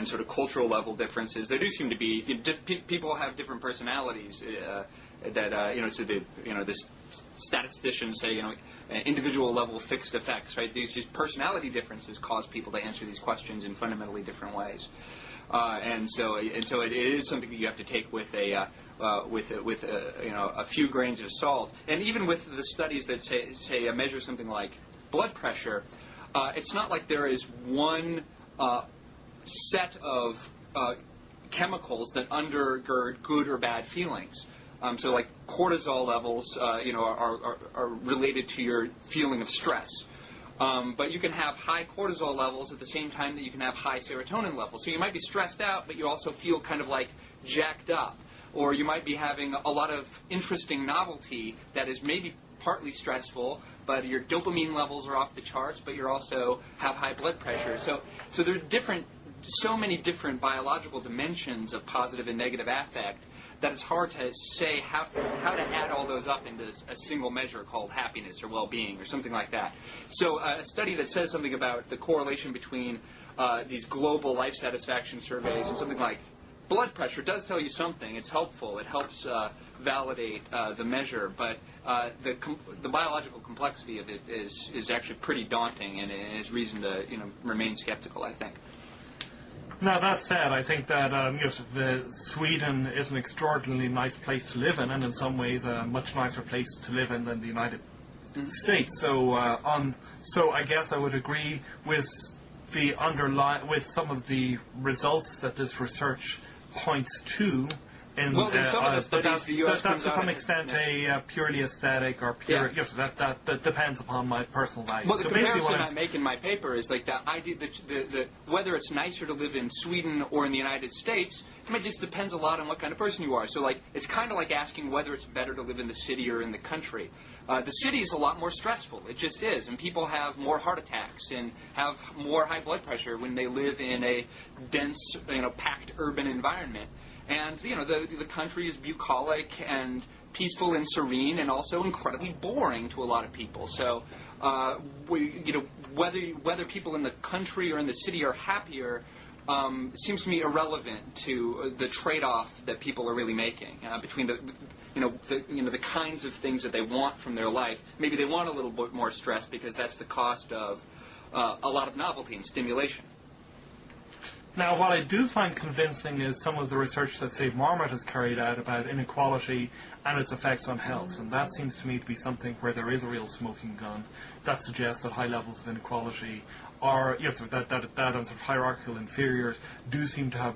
sort of cultural level differences. There do seem to be people have different personalities so the statisticians say individual level fixed effects, right? These just personality differences cause people to answer these questions in fundamentally different ways, and so it is something that you have to take with a few grains of salt. And even with the studies that say measure something like blood pressure, it's not like there is one set of chemicals that undergird good or bad feelings. So like cortisol levels, are related to your feeling of stress. But you can have high cortisol levels at the same time that you can have high serotonin levels. So you might be stressed out, but you also feel kind of like jacked up. Or you might be having a lot of interesting novelty that is maybe partly stressful, but your dopamine levels are off the charts, but you also have high blood pressure. So there are so many different biological dimensions of positive and negative affect that it's hard to say how to add all those up into a single measure called happiness or well-being or something like that. So a study that says something about the correlation between these global life satisfaction surveys and something like blood pressure does tell you something. It's helpful. It helps validate the measure, but the biological complexity of it is actually pretty daunting, and is reason to remain skeptical, I think. Now, that said, I think that Sweden is an extraordinarily nice place to live in, and in some ways a much nicer place to live in than the United States. So I guess I would agree with with some of the results that this research points to. In some of the studies, the U.S. that's to some extent a purely aesthetic or pure. Yeah. That depends upon my personal values. Well, the comparison I make in my paper is like the idea that whether it's nicer to live in Sweden or in the United States, it just depends a lot on what kind of person you are. So, it's kind of like asking whether it's better to live in the city or in the country. The city is a lot more stressful. It just is, and people have more heart attacks and have more high blood pressure when they live in a dense, packed urban environment. And the country is bucolic and peaceful and serene, and also incredibly boring to a lot of people. So, whether people in the country or in the city are happier seems to me irrelevant to the trade-off that people are really making between the kinds of things that they want from their life. Maybe they want a little bit more stress because that's the cost of a lot of novelty and stimulation. Now, what I do find convincing is some of the research that Save Marmot has carried out about inequality and its effects on health, and that seems to me to be something where there is a real smoking gun that suggests that high levels of inequality are, that sort of hierarchical inferiors do seem to have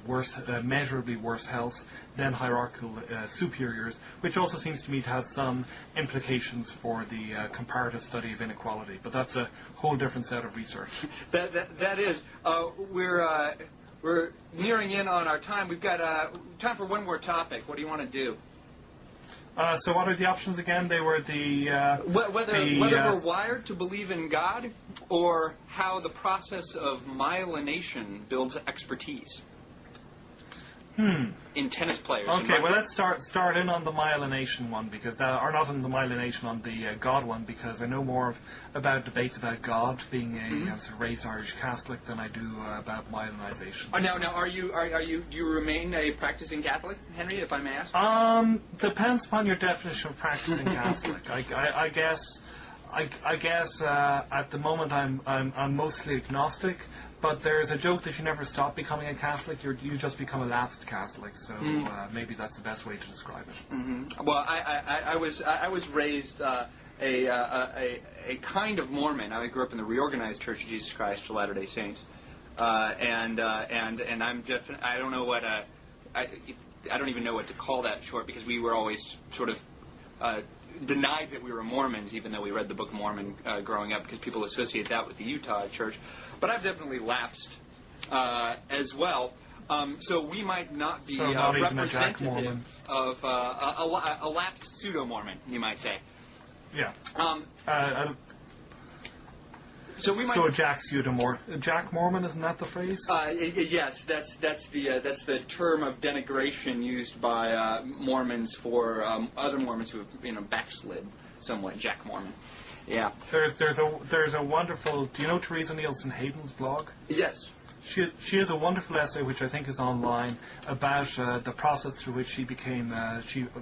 measurably worse health than hierarchical superiors, which also seems to me to have some implications for the comparative study of inequality. But that's a whole different set of research. That is. We're nearing in on our time. We've got time for one more topic. What do you want to do? So what are the options again? They were whether we're wired to believe in God, or how the process of myelination builds expertise. In tennis players. Okay, well let's start in on the myelination one, because or not on the myelination, on the God one, because I know more about debates about God being a sort of raised Irish Catholic than I do about myelinization. Now, do you remain a practicing Catholic, Henry, if I may ask? Depends upon your definition of practicing Catholic. I guess at the moment I'm mostly agnostic. But there's a joke that you never stop becoming a Catholic; you just become a lapsed Catholic. So maybe that's the best way to describe it. Mm-hmm. Well, I was raised a kind of Mormon. I grew up in the Reorganized Church of Jesus Christ of Latter-day Saints, and I'm definitely, I don't know what I don't even know what to call that short, because we were always sort of denied that we were Mormons, even though we read the Book of Mormon growing up, because people associate that with the Utah Church. But I've definitely lapsed as well. So we might not be representative of a lapsed pseudo-Mormon, you might say. Yeah. So a Jack pseudo-Mormon. Jack Mormon, isn't that the phrase? Yes, that's the term of denigration used by Mormons for other Mormons who have backslid somewhat. Jack Mormon. Yeah. There's a wonderful. Do you know Teresa Nielsen Hayden's blog? Yes. She has a wonderful essay, which I think is online, about the process through which she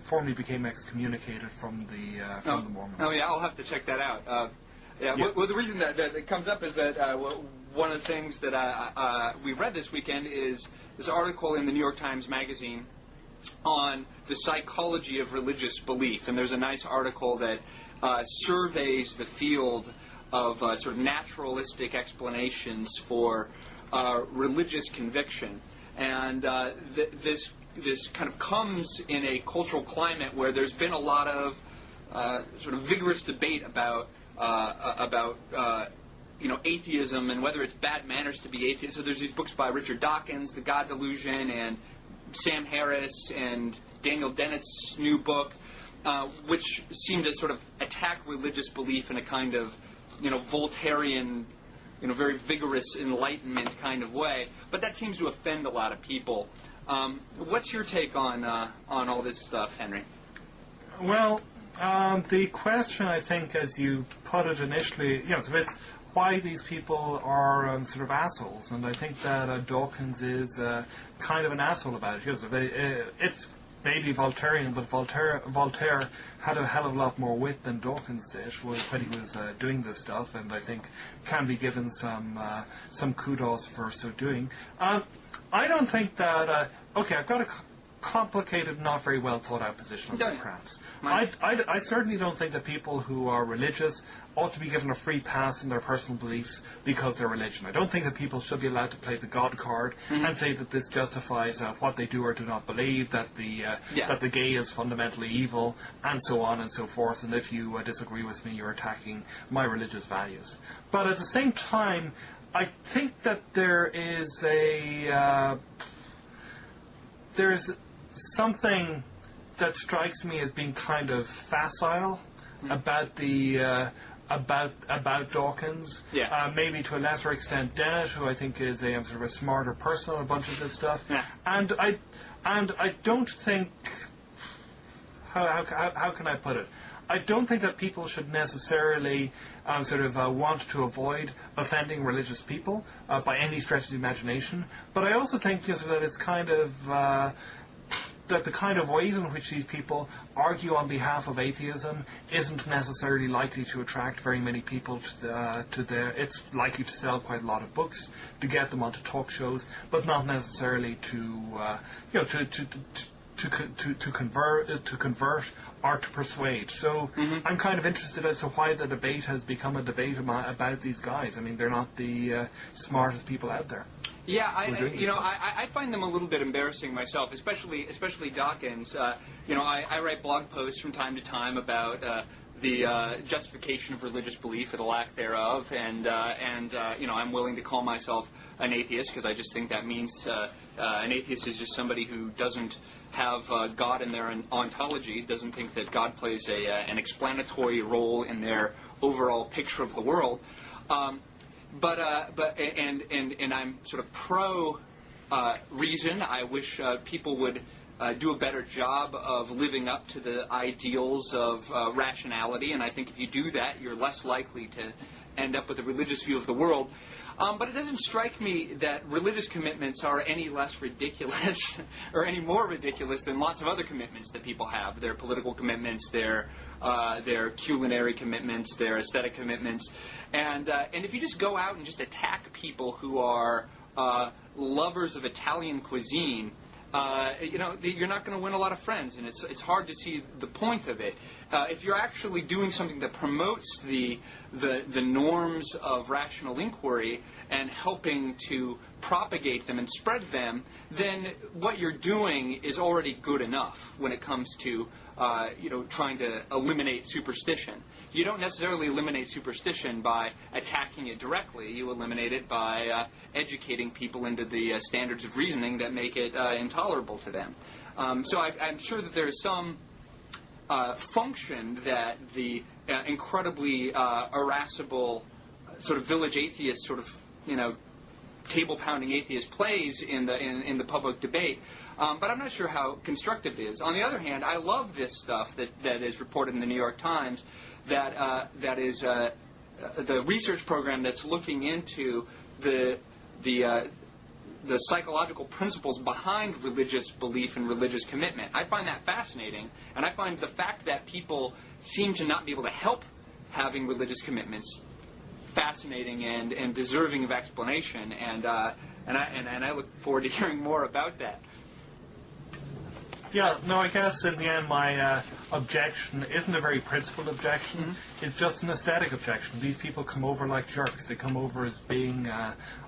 formally became excommunicated from the Mormons. Oh yeah, I'll have to check that out. Well, the reason that it comes up is that one of the things that we read this weekend is this article in the New York Times Magazine on the psychology of religious belief, and there's a nice article that surveys the field of sort of naturalistic explanations for religious conviction, and this kind of comes in a cultural climate where there's been a lot of sort of vigorous debate about atheism and whether it's bad manners to be atheist. So there's these books by Richard Dawkins, The God Delusion, and Sam Harris and Daniel Dennett's new book, which seem to sort of attack religious belief in a kind of, Voltairean, very vigorous Enlightenment kind of way. But that seems to offend a lot of people. What's your take on all this stuff, Henry? Well, the question, I think, as you put it initially, so it's why these people are sort of assholes, and I think that Dawkins is kind of an asshole about it. It's maybe Voltairean, but Voltaire had a hell of a lot more wit than Dawkins did when he was doing this stuff, and I think can be given some kudos for so doing. I don't think that. Okay, I've got a complicated, not very well thought out position on this, perhaps. I certainly don't think that people who are religious ought to be given a free pass in their personal beliefs because of their religion. I don't think that people should be allowed to play the God card and say that this justifies what they do or do not believe, that the gay is fundamentally evil, and so on and so forth, and if you disagree with me, you're attacking my religious values. But at the same time, I think that there's something that strikes me as being kind of facile about about Dawkins. Yeah. Maybe to a lesser extent Dennett, who I think is a sort of a smarter person on a bunch of this stuff. Yeah. And And I don't think, how can I put it? I don't think that people should necessarily want to avoid offending religious people by any stretch of the imagination. But I also think that it's kind of that the kind of ways in which these people argue on behalf of atheism isn't necessarily likely to attract very many people to their. It's likely to sell quite a lot of books, to get them onto talk shows, but not necessarily to convert or to persuade. So I'm kind of interested as to why the debate has become a debate about these guys. I mean, they're not the smartest people out there. Yeah, I find them a little bit embarrassing myself, especially Dawkins. I write blog posts from time to time about the justification of religious belief or the lack thereof, and I'm willing to call myself an atheist because I just think that means an atheist is just somebody who doesn't have God in their ontology, doesn't think that God plays an explanatory role in their overall picture of the world. But I'm sort of pro reason. I wish people would do a better job of living up to the ideals of rationality, and I think if you do that, you're less likely to end up with a religious view of the world. But it doesn't strike me that religious commitments are any less ridiculous or any more ridiculous than lots of other commitments that people have. Their political commitments, their culinary commitments, their aesthetic commitments. And if you just go out and just attack people who are lovers of Italian cuisine, you're not going to win a lot of friends, and it's hard to see the point of it. If you're actually doing something that promotes the norms of rational inquiry and helping to propagate them and spread them, then what you're doing is already good enough when it comes to trying to eliminate superstition. You don't necessarily eliminate superstition by attacking it directly. You eliminate it by educating people into the standards of reasoning that make it intolerable to them. So I'm sure that there is some function that the incredibly irascible sort of village atheist, sort of table-pounding atheist plays in the public debate. But I'm not sure how constructive it is. On the other hand, I love this stuff that is reported in the New York Times. That is the research program that's looking into the psychological principles behind religious belief and religious commitment. I find that fascinating, and I find the fact that people seem to not be able to help having religious commitments fascinating and deserving of explanation. And I look forward to hearing more about that. Yeah, no, I guess in the end my objection isn't a very principled objection. Mm-hmm. It's just an aesthetic objection. These people come over like jerks. They come over as being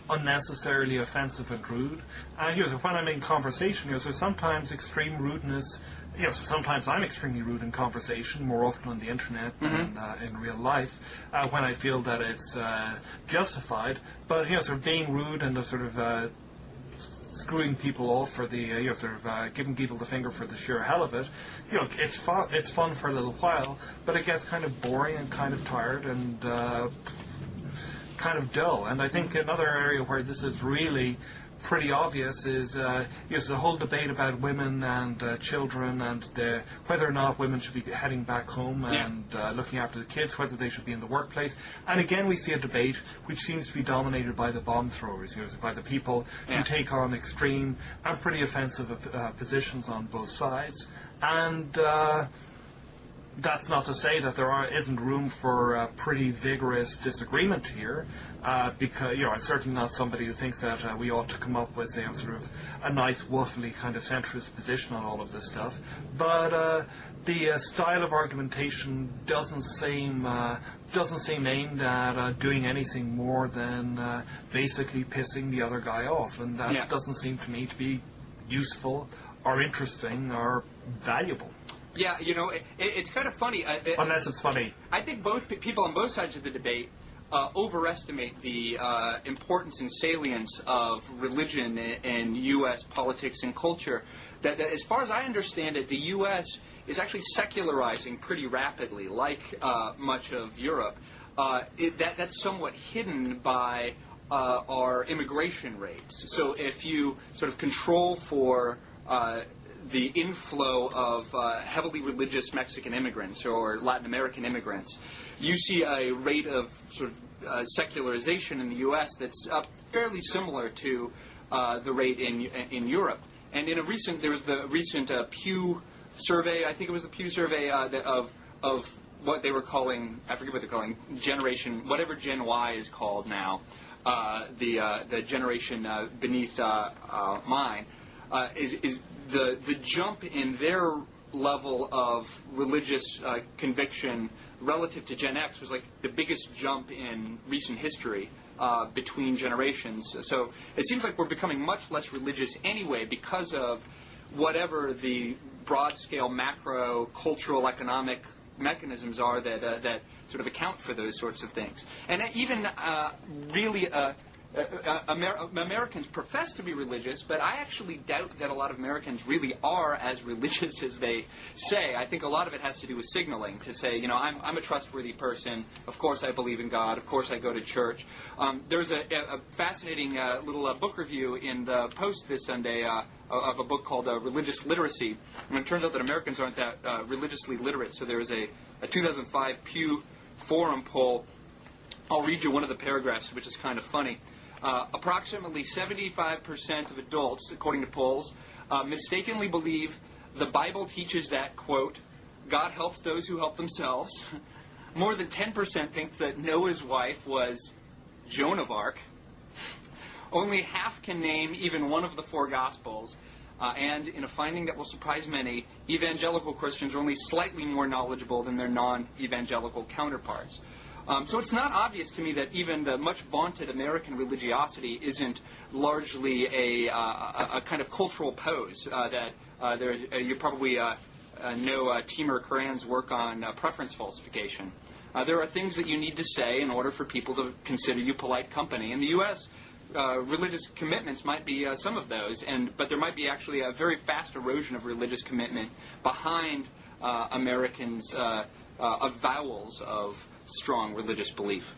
unnecessarily offensive and rude. And so when I'm in conversation, so sometimes extreme rudeness. So sometimes I'm extremely rude in conversation, more often on the internet than in real life, when I feel that it's justified. But sort of being rude and sort of screwing people off for the giving people the finger for the sheer hell of it, it's fun for a little while, but it gets kind of boring and kind of tired and kind of dull. And I think another area where this is really pretty obvious is the whole debate about women and children and whether or not women should be heading back home and looking after the kids, whether they should be in the workplace. And again, we see a debate which seems to be dominated by the bomb throwers, by the people who take on extreme and pretty offensive positions on both sides. And that's not to say that there isn't room for pretty vigorous disagreement here, because I'm certainly not somebody who thinks that we ought to come up with sort of a nice, waffly kind of centrist position on all of this stuff. But the style of argumentation doesn't seem aimed at doing anything more than basically pissing the other guy off, and that doesn't seem to me to be useful or interesting or valuable. Yeah, it's kind of funny. Unless it's funny. I think both people on both sides of the debate overestimate the importance and salience of religion in U.S. politics and culture. That as far as I understand it, the U.S. is actually secularizing pretty rapidly, like much of Europe. That's somewhat hidden by our immigration rates. So if you sort of control for the inflow of heavily religious Mexican immigrants or Latin American immigrants, you see a rate of sort of secularization in the U.S. that's fairly similar to the rate in Europe. And there was the recent Pew survey. I think it was the Pew survey of what they were calling, I forget what they're calling, generation, whatever Gen Y is called now, the generation beneath mine, is the jump in their level of religious conviction relative to Gen X was like the biggest jump in recent history between generations. So it seems like we're becoming much less religious anyway because of whatever the broad-scale macro cultural economic mechanisms are that sort of account for those sorts of things. And even really Americans profess to be religious, but I actually doubt that a lot of Americans really are as religious as they say. I think a lot of it has to do with signaling, to say, you know, I'm a trustworthy person. Of course I believe in God. Of course I go to church. There's a fascinating little book review in the Post this Sunday of a book called Religious Literacy. And it turns out that Americans aren't that religiously literate. So there was a 2005 Pew Forum poll. I'll read you one of the paragraphs, which is kind of funny. Approximately 75% of adults, according to polls, mistakenly believe the Bible teaches that, quote, God helps those who help themselves. More than 10% think that Noah's wife was Joan of Arc. Only half can name even one of the four Gospels. And in a finding that will surprise many, evangelical Christians are only slightly more knowledgeable than their non-evangelical counterparts. So it's not obvious to me that even the much vaunted American religiosity isn't largely a kind of cultural pose. You probably know Timur Kuran's work on preference falsification. There are things that you need to say in order for people to consider you polite company. In the U.S., religious commitments might be some of those, but there might be actually a very fast erosion of religious commitment behind Americans' avowals of strong religious belief.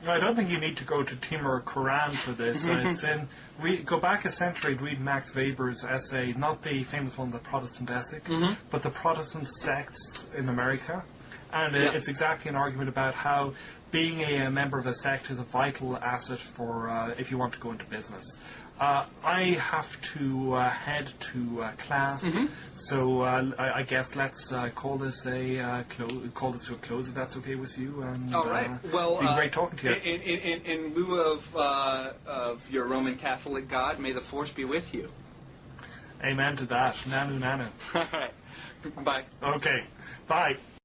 No, I don't think you need to go to Timur Kuran for this. Go back a century and read Max Weber's essay, not the famous one, The Protestant Ethic, but The Protestant Sects in America. And it's exactly an argument about how being a member of a sect is a vital asset for if you want to go into business. I have to head to class, so I guess let's call this to a close if that's okay with you. And, all right. Well, it's been great talking to you. In lieu of your Roman Catholic God, may the Force be with you. Amen to that. Nanu nanu. All right. Bye. Okay. Bye.